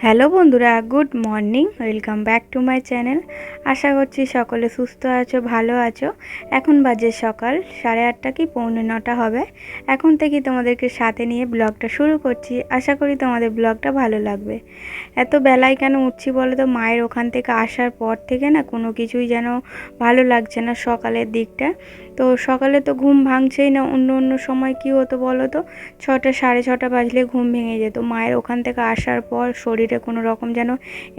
Hello বন্ধুরা, good morning. Welcome back to my channel. আশা করছি সকলে সুস্থ আছো, ভালো আছো। এখন বাজে সকাল 8:30 কি 8:45 হবে। এখন থেকে তোমাদেরকে সাথে নিয়ে ব্লগটা শুরু করছি। আশা করি তোমাদের ব্লগটা ভালো লাগবে। এত বেলায় কেন উঠছি বলো তো? মায়ের ওখান থেকে আসার পর থেকে না কোনো কিছুই যেন ভালো লাগছে না সকালের দিকটা। তো সকালে তো ঘুম ভাঙছেই না। অন্য অন্য সময় কী হতো বলো তো? 6টা 6:30 বাজলে ঘুম ভেঙে যেত। মায়ের ওখান থেকে আসার পর শরীরে কোনো রকম যেন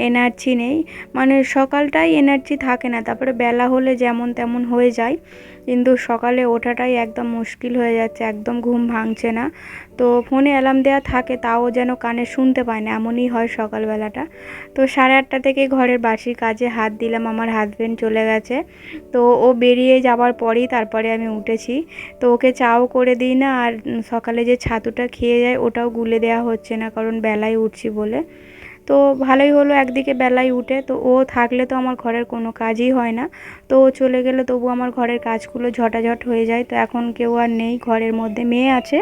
এনার্জি নেই, মানে সকালটাই এনার্জি থাকে না। তারপরে বেলা হলে যেমন তেমন হয়ে যায়, কিন্তু সকালে ওঠাটাই একদম মুশকিল হয়ে যাচ্ছে, একদম ঘুম ভাঙছে না। তো ফোনে অ্যালার্ম দেওয়া থাকে, তাও যেন কানে শুনতে পায় না, এমনই হয় সকালবেলাটা। তো 8:30 থেকে ঘরের বাসি কাজে হাত দিলাম। আমার হাজবেন্ড চলে গেছে, তো ও বেরিয়ে যাওয়ার পরেই তারপরে আমি উঠেছি। তো ওকে চাও করে দিই না, আর সকালে যে ছাতুটা খেয়ে যায় ওটাও গুলে দেওয়া হচ্ছে না, কারণ বেলায় উঠছি বলে। তো ভালোই হলো একদিকে বেলায় উঠে। তো ও থাকলে তো আমার ঘরের কোনো কাজই হয় না। তো ও চলে গেলে তবু আমার ঘরের কাজগুলো ঝটাঝট হয়ে যায়। তো এখন কেউ আর নেই ঘরের মধ্যে, মেয়ে আছে।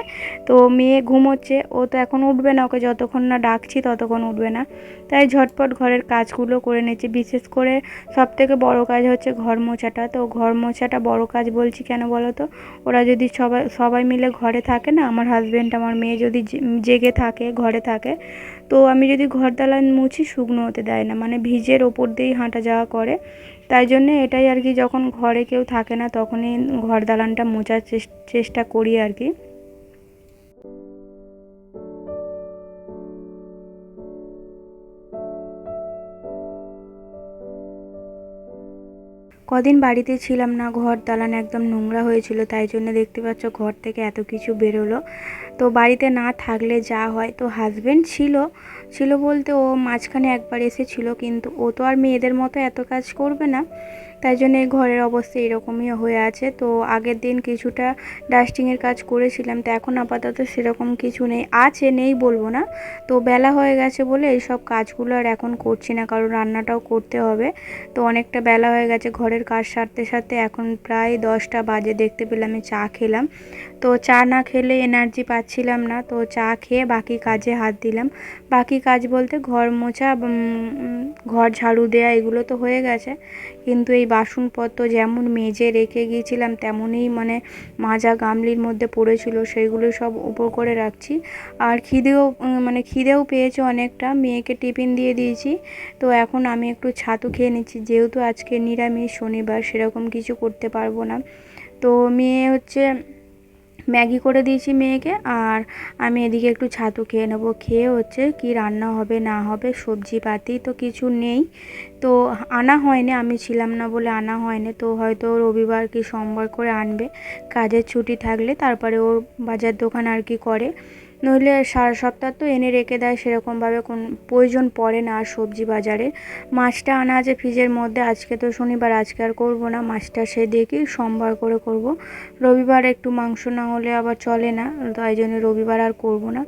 তো মেয়ে ঘুমোচ্ছে, ও তো এখন উঠবে না, ওকে যতক্ষণ না ডাকছি ততক্ষণ উঠবে না। তাই ঝটপট ঘরের কাজগুলো করে নিচ্ছি। বিশেষ করে সবথেকে বড় কাজ হচ্ছে ঘর মোছাটা। তো ঘর মোছাটা বড় কাজ বলছি কেন বলো তো? ওরা যদি সবাই সবাই মিলে ঘরে থাকে না, আমার হাজব্যান্ড আমার মেয়ে যদি জেগে থাকে, ঘরে থাকে, তো আমি যদি ঘর দালান মুছি শুকনো হতে দেয় না, মানে ভিজের ওপর দিয়েই হাঁটা যাওয়া করে। তাই জন্য এটাই আর কি, যখন ঘরে কেউ থাকে না তখনই ঘর দালানটা মোছার চেষ্টা করি আর কি। কদিন বাড়িতে ছিলাম না, ঘর দালান একদম নোংরা হয়েছিল, তাই জন্য দেখতে পাচ্ছ ঘর থেকে এত কিছু বেরোলো। তো বাড়িতে না থাকলে যা হয়। তো হাজবেন্ড ছিল ছিল বলতে ও মাঝখানে একবার এসেছিল, কিন্তু ও তো আর মেয়েদের মতো এত কাজ করবে না। তাই জন্য এই ঘরের অবস্থা এরকমই হয়ে আছে। তো আগের দিন কিছুটা ডাস্টিংয়ের কাজ করেছিলাম, তো এখন আপাতত সেরকম কিছু নেই, আছে নেই বলবো না। তো বেলা হয়ে গেছে বলে এইসব কাজগুলো আর এখন করছি না, কারণ রান্নাটাও করতে হবে। তো অনেকটা বেলা হয়ে গেছে, ঘরের কাজ সারতে সারতে এখন প্রায় 10টা বাজে। দেখতে পেলাম আমি চা খেলাম। তো চা না খেলে এনার্জি পাচ্ছিলাম না, তো চা খেয়ে বাকি কাজে হাত দিলাম। বাকি কাজ বলতে ঘর মোছা, ঘর ঝাড়ু দেয়া, এগুলো তো হয়ে গেছে। কিন্তু এই বাসনপত্র যেমন মেজে রেখে গিয়েছিলাম তেমনই মানে মাজা গামলির মধ্যে পড়েছিল, সেইগুলো সব উপর করে রাখছি। আর খিদেও পেয়েছে অনেকটা, মেয়েকে টিফিন দিয়ে দিয়েছি। তো এখন আমি একটু ছাতু খেয়ে নিচ্ছি, যেহেতু আজকে নিরামিষ, শনিবার, সেরকম কিছু করতে পারবো না। তো মেয়ে হচ্ছে ম্যাগি করে দিয়েছি মেয়েকে, আর আমি এদিকে একটু ছাতু খেয়ে নেবো। খেয়ে হচ্ছে কি রান্না হবে না হবে, সবজিপাতি তো কিছু নেই। তো আনা হয়নি, আমি ছিলাম না বলে আনা হয়নি। তো হয়তো রবিবার কি সোমবার করে আনবে, কাজের ছুটি থাকলে। তারপরে ওর বাজার দোকান আর কি করে, নইলে সারা সপ্তাহ তো এনে রেখে দেয়, সেরকমভাবে কোন প্রয়োজন পড়ে না আর সবজি বাজারে। মাছটা আনা আছে ফ্রিজের মধ্যে, আজকে তো শনিবার, আজকে আর করবো না মাছটা, সে দিয়ে কি সোমবার করে করব। রবিবার একটু মাংস না হলে আবার চলে না, তাই জন্য রবিবার আর করব না।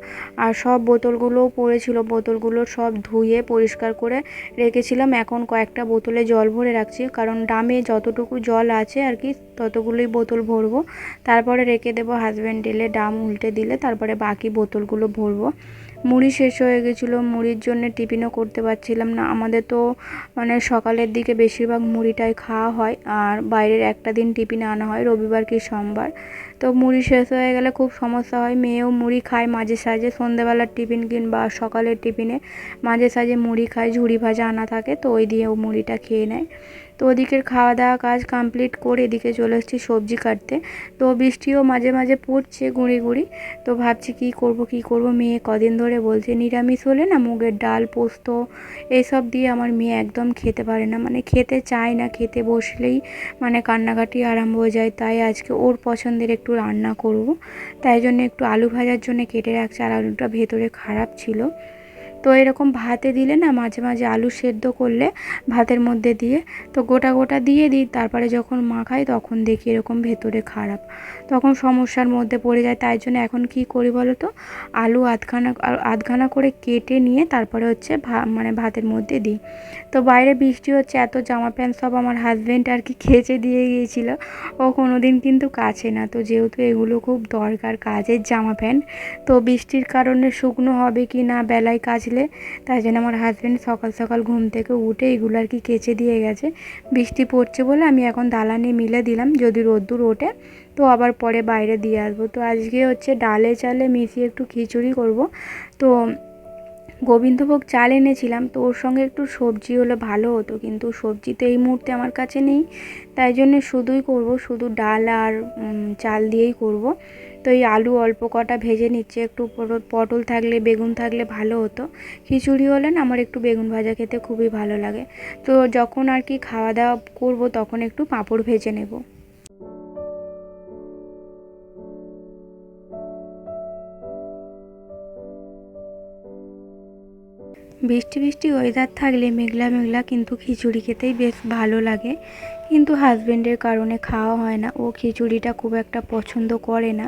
আর সব বোতলগুলোও পড়েছিল, বোতলগুলো সব ধুয়ে পরিষ্কার করে রেখেছিলাম। এখন কয়েকটা বোতলে জল ভরে রাখছি, কারণ ড্রামে যতটুকু জল আছে আর কি ততগুলোই বোতল ভরবো। তারপরে রেখে দেবো, হাজব্যান্ড এলে ড্রাম উল্টে দিলে তারপরে বাকি বোতলগুলো ভরবো। মুড়ি শেষ হয়ে গেছিলো, মুড়ির জন্য টিফিনও করতে পারছিলাম না। আমাদের তো মানে সকালের দিকে বেশিরভাগ মুড়িটাই খাওয়া হয়, আর বাইরের একটা দিন টিফিনে আনা হয়, রবিবার কি সোমবার। তো মুড়ি শেষ হয়ে গেলে খুব সমস্যা হয়। মেয়েও মুড়ি খায় মাঝে সাঝে, সন্ধ্যেবেলার টিফিন কিংবা সকালের টিফিনে মাঝে সাঝে মুড়ি খায়, ঝুড়ি ভাজা আনা থাকে, তো ওই দিয়ে ও মুড়িটা খেয়ে নেয়। তো ওদিকের খাওয়া দাওয়া কাজ কমপ্লিট করে এদিকে চলে এসেছি সবজি কাটতে। তো বৃষ্টিও মাঝে মাঝে পড়ছে গুঁড়ি গুঁড়ি। তো ভাবছি কী করব। মেয়ে কদিন ধরে বলছে নিরামিষ হলে না মুগের ডাল, পোস্ত এইসব দিয়ে আমার মেয়ে একদম খেতে পারে না, মানে খেতে চায় না, খেতে বসলেই মানে কান্নাকাটি আরম্ভ হয়ে যায়। তাই আজকে ওর পছন্দের একটু রান্না করব। তাই জন্য একটু আলু ভাজার জন্য কেটে রাখছি, আর আলুটা ভেতরে খারাপ ছিল। তো এরকম ভাতে দিলে না, মাঝে মাঝে আলু সেদ্ধ করলে ভাতের মধ্যে দিয়ে তো গোটা গোটা দিয়ে দিই, তারপরে যখন মাখাই তখন দেখি এরকম ভেতরে খারাপ, তখন সমস্যার মধ্যে পড়ে যায়। তাই জন্য এখন কি করি বলো তো, আলু আধখানা করে কেটে নিয়ে তারপরে হচ্ছে মানে ভাতের মধ্যে দিই। তো বাইরে বৃষ্টি হচ্ছে, এত জামা প্যান্ট সব আমার হাজব্যান্ড আর কি কেচে দিয়ে গিয়েছিলো। ও কোনো দিন কিন্তু কাচে না, তো যেহেতু এগুলো খুব দরকার কাজের জামা প্যান্ট, তো বৃষ্টির কারণে শুকনো হবে কি না, বেলায় কাচলে ছেলে, তাই জন্য আমার হাজব্যান্ড সকাল সকাল ঘুম থেকে উঠে এগুলো আর কি কেচে দিয়ে গেছে। বৃষ্টি পড়ছে বলে আমি এখন দালানে মিলে দিলাম, যদি রোদ্দুর ওঠে তো আবার পরে বাইরে দিয়ে আসবো। তো আজকে হচ্ছে ডালে চালে মিশিয়ে একটু খিচুড়ি করব। তো গোবিন্দভোগ চাল এনেছিলাম, তো ওর সঙ্গে একটু সবজি হলে ভালো হতো, কিন্তু সবজি তো এই মুহূর্তে আমার কাছে নেই, তাই জন্য শুধুই করব, শুধু ডাল আর চাল দিয়েই করব। তো এই আলু অল্প কটা ভেজে নিচ্ছে, একটু পটল থাকলে বেগুন থাকলে ভালো হতো। খিচুড়ি হলে না আমার একটু বেগুন ভাজা খেতে খুবই ভালো লাগে। তো যখন আর কি খাওয়া দাওয়া করব তখন একটু পাঁপড় ভেজে নেব। বৃষ্টি বৃষ্টি ওয়েদার থাকলে মেঘলা মেঘলা কিন্তু খিচুড়ি খেতেই বেশ ভালো লাগে, কিন্তু হাজব্যান্ডের কারণে খাওয়া হয় না। ও খিচুড়িটা খুব একটা পছন্দ করে না,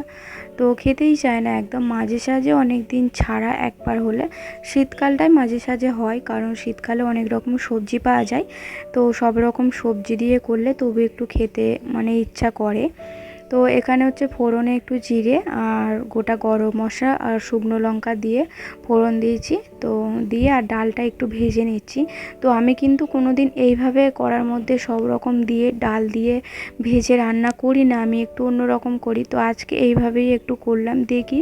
তো খেতেই চায় না একদম। মাঝে সাঝে অনেক দিন ছাড়া একবার হলে, শীতকালটাই মাঝে সাঝে হয়, কারণ শীতকালে অনেক রকম সবজি পাওয়া যায়, তো সব রকম সবজি দিয়ে করলে তবু একটু খেতে মানে ইচ্ছা করে। তো এখানে হচ্ছে ফোড়নে একটু জিরে আর গোটা গরম মশলা আর শুকনো লঙ্কা দিয়ে ফোড়ন দিয়েছি, তো দিয়ে আর ডালটা একটু ভেজে নিচ্ছি। তো আমি কিন্তু কোনো দিন এইভাবে কড়ার মধ্যে সব রকম দিয়ে ডাল দিয়ে ভেজে রান্না করি না, আমি একটু অন্য রকম করি। তো আজকে এইভাবেই একটু করলাম, দেখি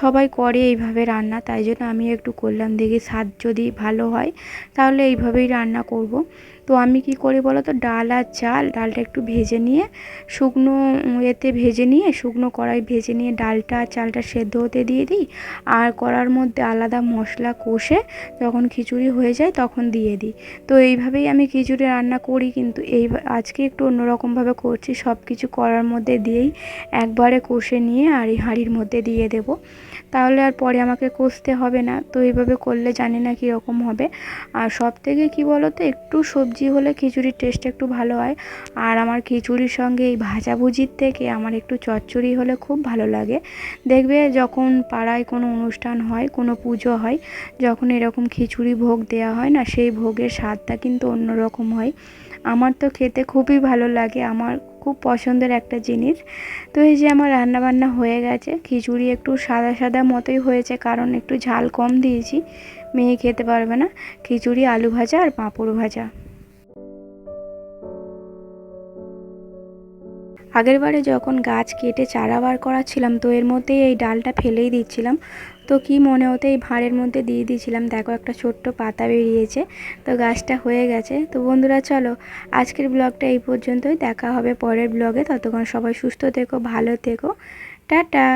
সবাই করে এইভাবে রান্না, তাই জন্য আমি একটু করলাম, দেখি স্বাদ যদি ভালো হয় তাহলে এইভাবেই রান্না করব। তো আমি কি করি বলো তো, ডাল আর চাল, ডালটা একটু ভেজে নিয়ে শুকনো ভেজে নিয়ে শুকনো কড়াই ভেজে নিয়ে ডালটা আর চালটা সেদ্ধ হতে দিয়ে দিই, আর কড়ার মধ্যে আলাদা মশলা কষে যখন খিচুড়ি হয়ে যায় তখন দিয়ে দিই। তো এইভাবেই আমি খিচুড়ি রান্না করি, কিন্তু আজকে একটু অন্যরকমভাবে করছি, সব কিছু কড়ার মধ্যে দিয়েই একবারে কষে নিয়ে আর এই হাঁড়ির মধ্যে দিয়ে দেব, তাহলে আর পরে আমাকে কষতে হবে না। তো এইভাবে করলে জানি না কীরকম হবে। আর সব থেকে কী বলো তো, একটু সবজি হলে খিচুড়ির টেস্ট একটু ভালো হয়। আর আমার খিচুড়ির সঙ্গে এই ভাজাভুজির থেকে আমার একটু চচ্চড়ি হলে খুব ভালো লাগে। দেখবে যখন পাড়ায় কোনো অনুষ্ঠান হয়, কোনো পুজো হয়, যখন এরকম খিচুড়ি ভোগ দেওয়া হয় না, সেই ভোগের স্বাদটা কিন্তু অন্যরকম হয়। আমার তো খেতে খুবই ভালো লাগে, আমার খুব পছন্দের একটা জিনিস। তো এই যে আমার রান্নাবান্না হয়ে গেছে, খিচুড়ি একটু সাদা সাদা মতোই হয়েছে, কারণ একটু ঝাল কম দিয়েছি, মেয়ে খেতে পারবে না। খিচুড়ি, আলু ভাজা আর পাঁপড় ভাজা। আগেরবারে যখন গাছ কেটে চারা বার করাচ্ছিলাম, তো এর মধ্যেই এই ডালটা ফেলেই দিচ্ছিলাম, তো কি মনে হতে এই ভাঁড়ের মধ্যে দিয়ে দিয়েছিলাম, দেখো একটা ছোট্ট পাতা বেরিয়েছে। তো গাছটা হয়ে গেছে। তো বন্ধুরা চলো, আজকের ব্লগটা এই পর্যন্তই, দেখা হবে পরের ব্লগে। ততক্ষণ সবাই সুস্থ থেকো, ভালো থেকো, টাটা।